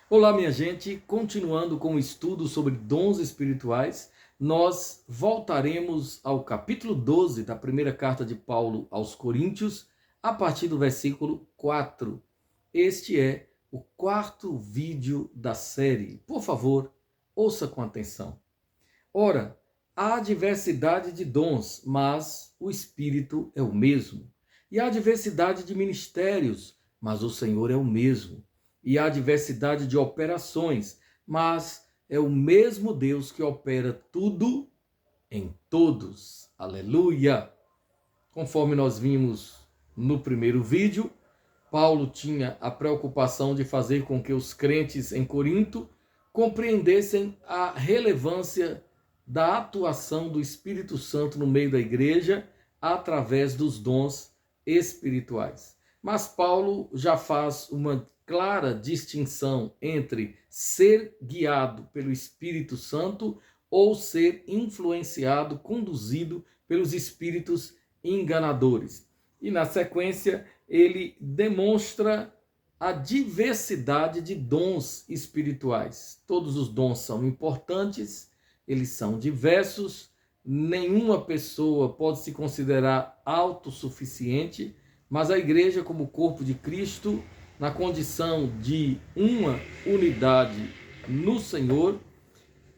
Olá, minha gente, continuando com o estudo sobre dons espirituais, nós voltaremos ao capítulo 12 da primeira carta de Paulo aos Coríntios, a partir do versículo 4. Este é o quarto vídeo da série. Por favor, ouça com atenção. Ora, há diversidade de dons, mas o Espírito é o mesmo. E há diversidade de ministérios, mas o Senhor é o mesmo. E há diversidade de operações, mas é o mesmo Deus que opera tudo em todos. Aleluia! Conforme nós vimos no primeiro vídeo, Paulo tinha a preocupação de fazer com que os crentes em Corinto compreendessem a relevância da atuação do Espírito Santo no meio da igreja através dos dons espirituais. Mas Paulo já faz uma clara distinção entre ser guiado pelo Espírito Santo ou ser influenciado, conduzido pelos espíritos enganadores. E na sequência, ele demonstra a diversidade de dons espirituais. Todos os dons são importantes, eles são diversos, nenhuma pessoa pode se considerar autossuficiente, mas a igreja, como corpo de Cristo, na condição de uma unidade no Senhor,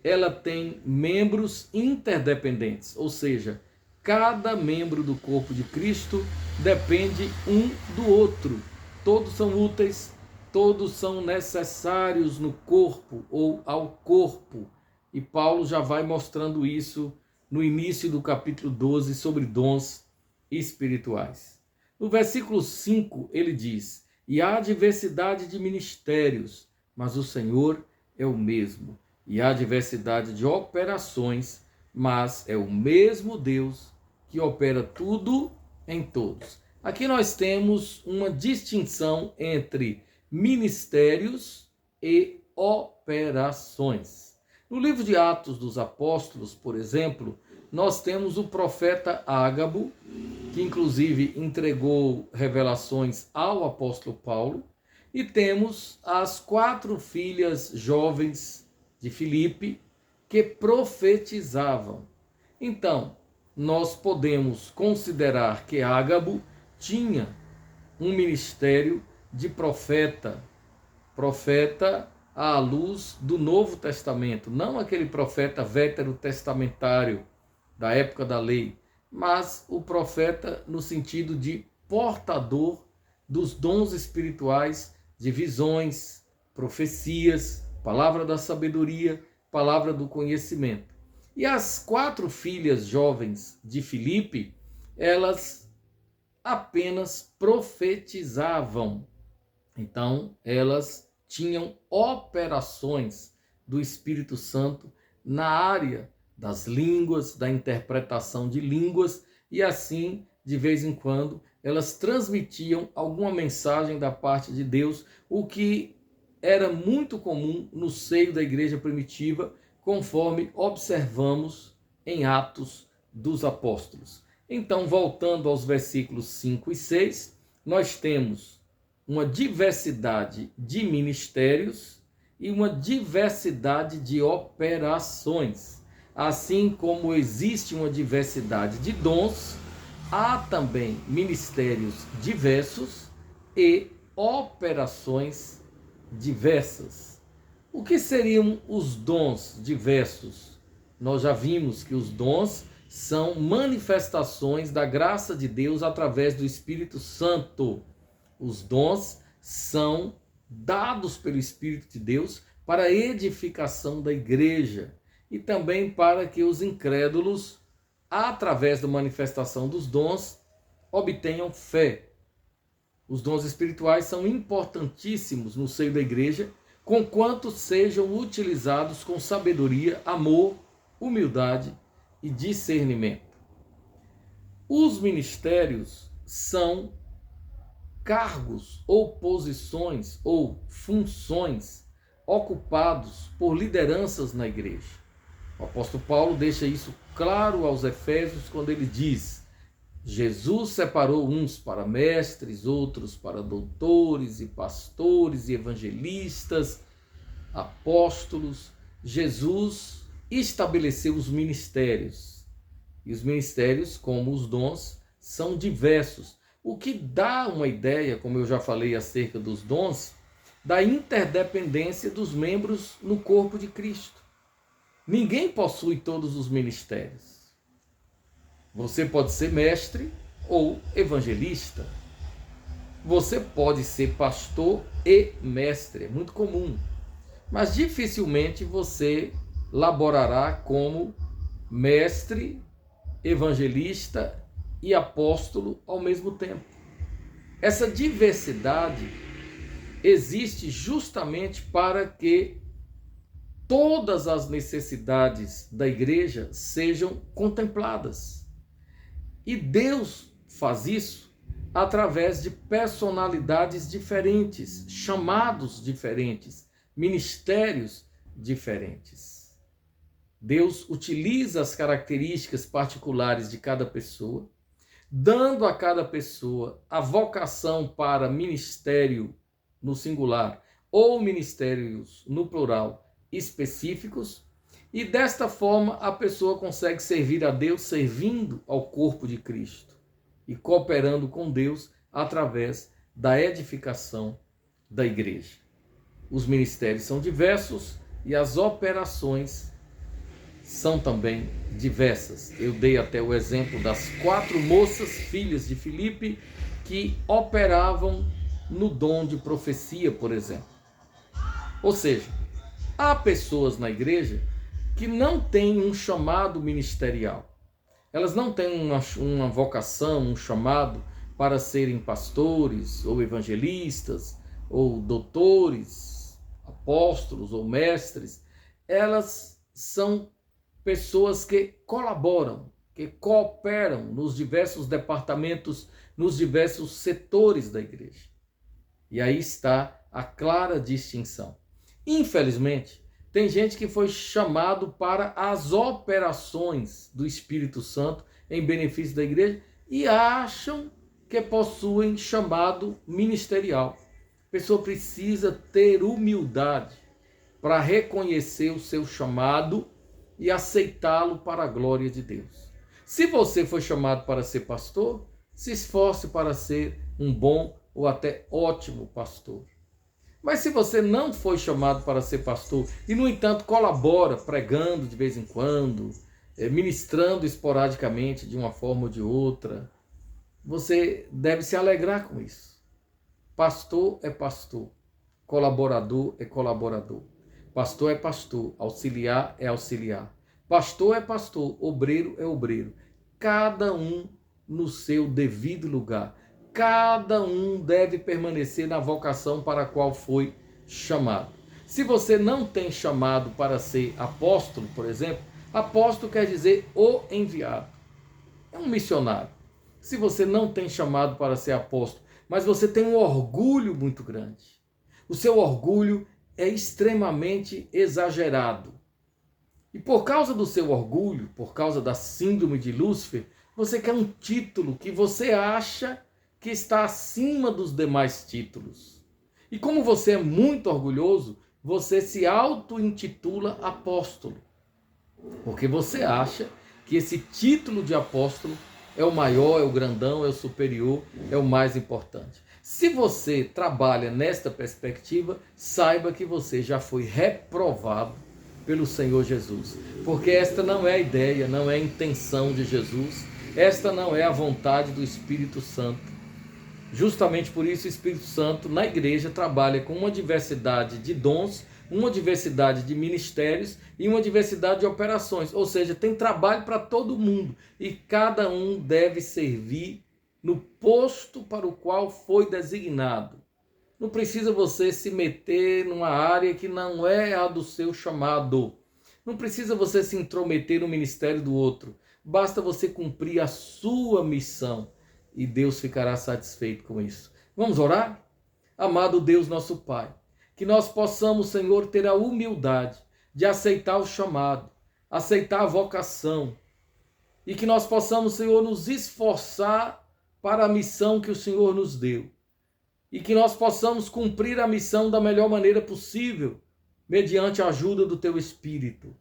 ela tem membros interdependentes, ou seja, cada membro do corpo de Cristo depende um do outro. Todos são úteis, todos são necessários no corpo ou ao corpo. E Paulo já vai mostrando isso no início do capítulo 12 sobre dons espirituais. No versículo 5 ele diz: "E há diversidade de ministérios, mas o Senhor é o mesmo. E há diversidade de operações, mas é o mesmo Deus que opera tudo em todos." Aqui nós temos uma distinção entre ministérios e operações. No livro de Atos dos Apóstolos, por exemplo, nós temos o profeta Ágabo, que inclusive entregou revelações ao apóstolo Paulo, e temos as 4 filhas jovens de Filipe que profetizavam. Então, nós podemos considerar que Ágabo tinha um ministério de profeta à luz do Novo Testamento, não aquele profeta veterotestamentário da época da lei, mas o profeta no sentido de portador dos dons espirituais, de visões, profecias, palavra da sabedoria, palavra do conhecimento. E as 4 filhas jovens de Filipe, elas apenas profetizavam. Então, elas tinham operações do Espírito Santo na área das línguas, da interpretação de línguas, e assim, de vez em quando, elas transmitiam alguma mensagem da parte de Deus, o que era muito comum no seio da igreja primitiva, conforme observamos em Atos dos Apóstolos. Então, voltando aos versículos 5 e 6, nós temos uma diversidade de ministérios e uma diversidade de operações. Assim como existe uma diversidade de dons, há também ministérios diversos e operações diversas. O que seriam os dons diversos? Nós já vimos que os dons são manifestações da graça de Deus através do Espírito Santo. Os dons são dados pelo Espírito de Deus para a edificação da igreja e também para que os incrédulos, através da manifestação dos dons, obtenham fé. Os dons espirituais são importantíssimos no seio da igreja, conquanto sejam utilizados com sabedoria, amor, humildade e discernimento. Os ministérios são cargos ou posições ou funções ocupados por lideranças na igreja. O apóstolo Paulo deixa isso claro aos Efésios quando ele diz: Jesus separou uns para mestres, outros para doutores e pastores e evangelistas. apóstolos. Jesus estabeleceu os ministérios. E os ministérios, como os dons, são diversos. O que dá uma ideia, como eu já falei acerca dos dons, da interdependência dos membros no corpo de Cristo. Ninguém possui todos os ministérios. Você pode ser mestre ou evangelista. Você pode ser pastor e mestre, é muito comum. Mas dificilmente você laborará como mestre, evangelista e apóstolo ao mesmo tempo. Essa diversidade existe justamente para que todas as necessidades da igreja sejam contempladas. E Deus faz isso através de personalidades diferentes, chamados diferentes, ministérios diferentes. Deus utiliza as características particulares de cada pessoa, dando a cada pessoa a vocação para ministério no singular ou ministérios no plural específicos, e desta forma a pessoa consegue servir a Deus servindo ao corpo de Cristo e cooperando com Deus através da edificação da igreja. Os ministérios são diversos e as operações são também diversas. Eu dei até o exemplo das 4 moças, filhas de Filipe, que operavam no dom de profecia, por exemplo. Ou seja, há pessoas na igreja que não têm um chamado ministerial. Elas não têm uma vocação, um chamado para serem pastores, ou evangelistas, ou doutores, apóstolos ou mestres. Elas são pessoas que colaboram, que cooperam nos diversos departamentos, nos diversos setores da igreja. E aí está a clara distinção. Infelizmente, tem gente que foi chamado para as operações do Espírito Santo em benefício da igreja e acham que possuem chamado ministerial. A pessoa precisa ter humildade para reconhecer o seu chamado e aceitá-lo para a glória de Deus. Se você foi chamado para ser pastor, se esforce para ser um bom ou até ótimo pastor. Mas se você não foi chamado para ser pastor e, no entanto, colabora pregando de vez em quando, ministrando esporadicamente de uma forma ou de outra, você deve se alegrar com isso. Pastor é pastor, colaborador é colaborador. Pastor é pastor, auxiliar é auxiliar. Pastor é pastor, obreiro é obreiro. Cada um no seu devido lugar. Cada um deve permanecer na vocação para a qual foi chamado. Se você não tem chamado para ser apóstolo, por exemplo, apóstolo quer dizer o enviado. É um missionário. Se você não tem chamado para ser apóstolo, mas você tem um orgulho muito grande, o seu orgulho é extremamente exagerado. E por causa do seu orgulho, por causa da síndrome de Lúcifer, você quer um título que você acha que está acima dos demais títulos. E como você é muito orgulhoso, você se auto-intitula apóstolo. Porque você acha que esse título de apóstolo é o maior, é o grandão, é o superior, é o mais importante. Se você trabalha nesta perspectiva, saiba que você já foi reprovado pelo Senhor Jesus. Porque esta não é a ideia, não é a intenção de Jesus, esta não é a vontade do Espírito Santo. Justamente por isso o Espírito Santo na igreja trabalha com uma diversidade de dons, uma diversidade de ministérios e uma diversidade de operações. Ou seja, tem trabalho para todo mundo e cada um deve servir no posto para o qual foi designado. Não precisa você se meter numa área que não é a do seu chamado. Não precisa você se intrometer no ministério do outro. Basta você cumprir a sua missão. E Deus ficará satisfeito com isso. Vamos orar? Amado Deus, nosso Pai, que nós possamos, Senhor, ter a humildade de aceitar o chamado, aceitar a vocação, e que nós possamos, Senhor, nos esforçar para a missão que o Senhor nos deu, e que nós possamos cumprir a missão da melhor maneira possível, mediante a ajuda do teu Espírito.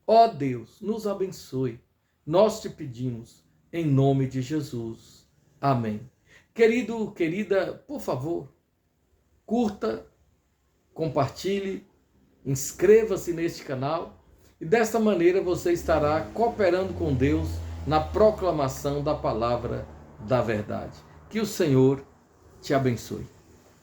Ó Deus, nos abençoe. Nós te pedimos, em nome de Jesus. Amém. Querido, querida, por favor, curta, compartilhe, inscreva-se neste canal e desta maneira você estará cooperando com Deus na proclamação da palavra da verdade. Que o Senhor te abençoe.